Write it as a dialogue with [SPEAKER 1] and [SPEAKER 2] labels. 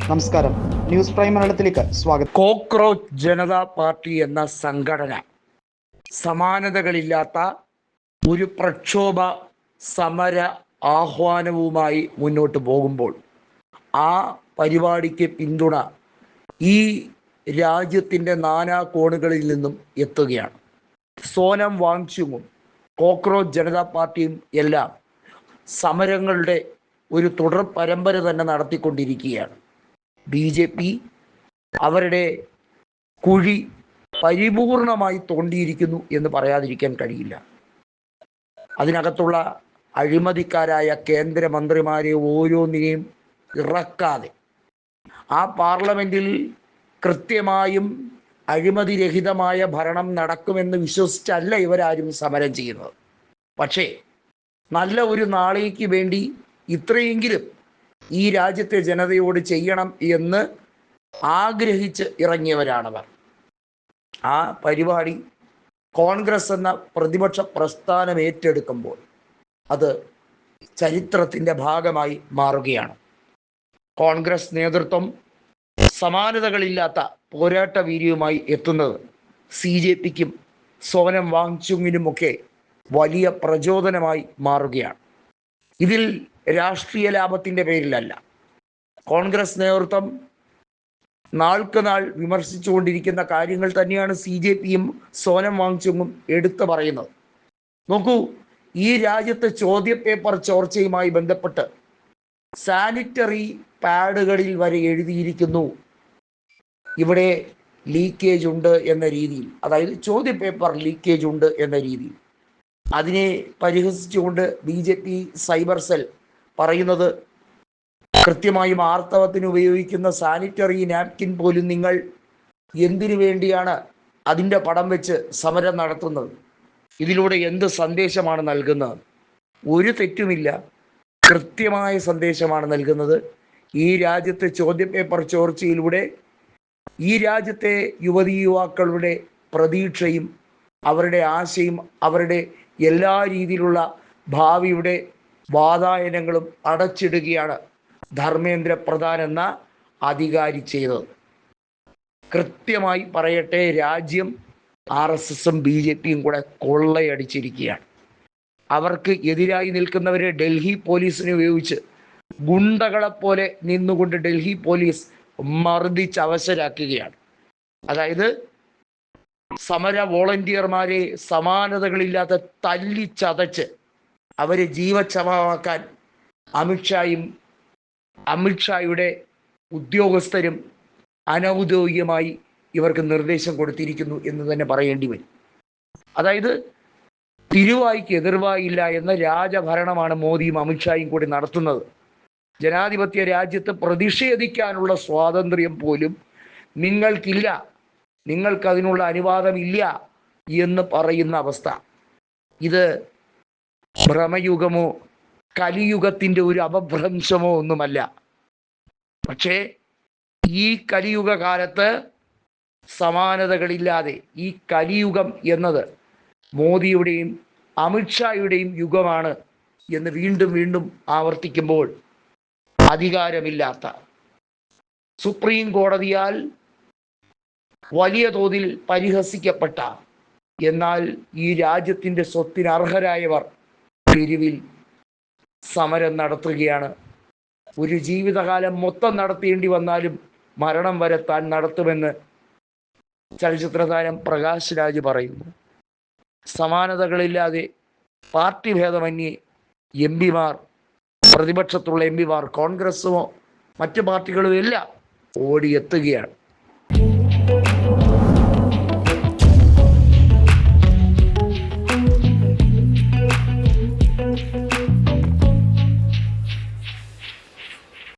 [SPEAKER 1] നമസ്കാരം, news prime മലയാളത്തിലേക്ക് സ്വാഗതം.
[SPEAKER 2] കോക്രോച്ച് ജനതാ പാർട്ടി എന്ന സംഘടന സമാനതകളില്ലാത്ത ഒരു പ്രക്ഷോഭ സമര ആഹ്വാനവുമായി മുന്നോട്ട് പോകുമ്പോൾ ആ പരിപാടിക്ക് പിന്തുണ ഈ രാജ്യത്തിൻ്റെ നാനാ കോണുകളിൽ നിന്നും എത്തുകയാണ്. സോനം വാങ്ചുങ്ങും കോക്രോച്ച് ജനതാ പാർട്ടിയും എല്ലാം സമരങ്ങളുടെ ഒരു തുടർ പരമ്പര തന്നെ നടത്തിക്കൊണ്ടിരിക്കുകയാണ്. BJP അവരുടെ കുഴി പരിപൂർണമായി തോണ്ടിയിരിക്കുന്നു എന്ന് പറയാതിരിക്കാൻ കഴിയില്ല. അതിനകത്തുള്ള അഴിമതിക്കാരായ കേന്ദ്രമന്ത്രിമാരെ ഓരോന്നിനെയും ഇറക്കാതെ ആ പാർലമെൻറ്റിൽ കൃത്യമായും അഴിമതിരഹിതമായ ഭരണം നടക്കുമെന്ന് വിശ്വസിച്ചല്ല ഇവരാരും സമരം ചെയ്യുന്നത്. പക്ഷേ നല്ല ഒരു നാളേക്ക് വേണ്ടി ഇത്രയെങ്കിലും ഈ രാജ്യത്തെ ജനതയോട് ചെയ്യണം എന്ന് ആഗ്രഹിച്ച് ഇറങ്ങിയവരാണവർ. ആ പരിപാടി കോൺഗ്രസ് എന്ന പ്രതിപക്ഷ പ്രസ്ഥാനം ഏറ്റെടുക്കുമ്പോൾ അത് ചരിത്രത്തിൻ്റെ ഭാഗമായി മാറുകയാണ്. കോൺഗ്രസ് നേതൃത്വം സമാനതകളില്ലാത്ത പോരാട്ട വീര്യവുമായി എത്തുന്നത് CJPക്കും സോനം വാങ്ചുങ്ങിനുമൊക്കെ വലിയ പ്രചോദനമായി മാറുകയാണ്. ഇതിൽ രാഷ്ട്രീയ ലാഭത്തിൻ്റെ പേരിലല്ല. കോൺഗ്രസ് നേതൃത്വം നാൾക്ക് നാൾ വിമർശിച്ചുകൊണ്ടിരിക്കുന്ന കാര്യങ്ങൾ തന്നെയാണ് CJPയും സോനം വാങ്ചുങ്ങും എടുത്തു പറയുന്നത്. നോക്കൂ, ഈ രാജ്യത്ത് ചോദ്യപേപ്പർ ചോർച്ചയുമായി ബന്ധപ്പെട്ട് സാനിറ്ററി പാഡുകളിൽ വരെ എഴുതിയിരിക്കുന്നു ഇവിടെ ലീക്കേജ് ഉണ്ട് എന്ന രീതിയിൽ, അതായത് ചോദ്യപേപ്പർ ലീക്കേജ് ഉണ്ട് എന്ന രീതിയിൽ. അതിനെ പരിഹസിച്ചുകൊണ്ട് BJP സൈബർ സെൽ പറയുന്നത് കൃത്യമായും ആർത്തവത്തിന് ഉപയോഗിക്കുന്ന സാനിറ്ററി നാപ്കിൻ പോലും നിങ്ങൾ എന്തിനു വേണ്ടിയാണ് അതിൻ്റെ പടം വെച്ച് സമരം നടത്തുന്നത്? ഇതിലൂടെ എന്ത് സന്ദേശമാണ് നൽകുന്നത്? ഒരു തെറ്റുമില്ല, കൃത്യമായ സന്ദേശമാണ് നൽകുന്നത്. ഈ രാജ്യത്തെ ചോദ്യപേപ്പർ ചോർച്ചയിലൂടെ ഈ രാജ്യത്തെ യുവതീ യുവാക്കളുടെ പ്രതീക്ഷയും അവരുടെ ആശയും അവരുടെ എല്ലാ രീതിയിലുള്ള ഭാവിയുടെ വാതായനങ്ങളും അടച്ചിടുകയാണ് ധർമ്മേന്ദ്ര പ്രധാൻ എന്ന അധികാരി ചെയ്തത്. കൃത്യമായി പറയട്ടെ, രാജ്യം RSSും BJPയും കൂടെ കൊള്ളയടിച്ചിരിക്കുകയാണ്. അവർക്ക് എതിരായി നിൽക്കുന്നവരെ ഡൽഹി പോലീസിനെ ഉപയോഗിച്ച് ഗുണ്ടകളെപ്പോലെ നിന്നുകൊണ്ട് ഡൽഹി പോലീസ് മർദ്ദിച്ച് അവശരാക്കുകയാണ്. അതായത് സമര വോളണ്ടിയർമാരെ സമാനതകളില്ലാതെ തല്ലിച്ചതച്ച് അവരെ ജീവച്ഛവമാക്കാൻ അമിത്ഷായുടെ ഉദ്യോഗസ്ഥരും അനൗദ്യോഗികമായി ഇവർക്ക് നിർദ്ദേശം കൊടുത്തിരിക്കുന്നു എന്ന് തന്നെ പറയേണ്ടി വരും. അതായത് തിരുവായ്ക്ക് എതിർവായില്ല എന്ന രാജഭരണമാണ് മോദിയും അമിത്ഷായും കൂടി നടത്തുന്നത്. ജനാധിപത്യ രാജ്യത്ത് പ്രതിഷേധിക്കാനുള്ള സ്വാതന്ത്ര്യം പോലും നിങ്ങൾക്കില്ല, നിങ്ങൾക്കതിനുള്ള അനുവാദമില്ല എന്ന് പറയുന്ന അവസ്ഥ. ഇത് ഭ്രമയുഗമോ കലിയുഗത്തിൻ്റെ ഒരു അപഭ്രംശമോ ഒന്നുമല്ല. പക്ഷേ ഈ കലിയുഗ കാലത്ത് സമാനതകളില്ലാതെ ഈ കലിയുഗം എന്നത് മോദിയുടെയും അമിത്ഷായുടെയും യുഗമാണ് എന്ന് വീണ്ടും വീണ്ടും ആവർത്തിക്കുമ്പോൾ അധികാരമില്ലാത്ത, സുപ്രീം കോടതിയാൽ വലിയ തോതിൽ പരിഹസിക്കപ്പെട്ട, എന്നാൽ ഈ രാജ്യത്തിൻ്റെ സ്വത്തിന് അർഹരായവർ തെരുവിൽ സമരം നടത്തുകയാണ്. ഒരു ജീവിതകാലം മൊത്തം നടത്തേണ്ടി വന്നാലും മരണം വരെ താൻ നടത്തുമെന്ന് ചലച്ചിത്ര താരം പ്രകാശ് രാജ് പറയുന്നു. സമാനതകളില്ലാതെ പാർട്ടി ഭേദമന്യേ MP-മാർ, പ്രതിപക്ഷത്തുള്ള MP-മാർ, കോൺഗ്രസ്സുമോ മറ്റു പാർട്ടികളും എല്ലാം ഓടിയെത്തുകയാണ്.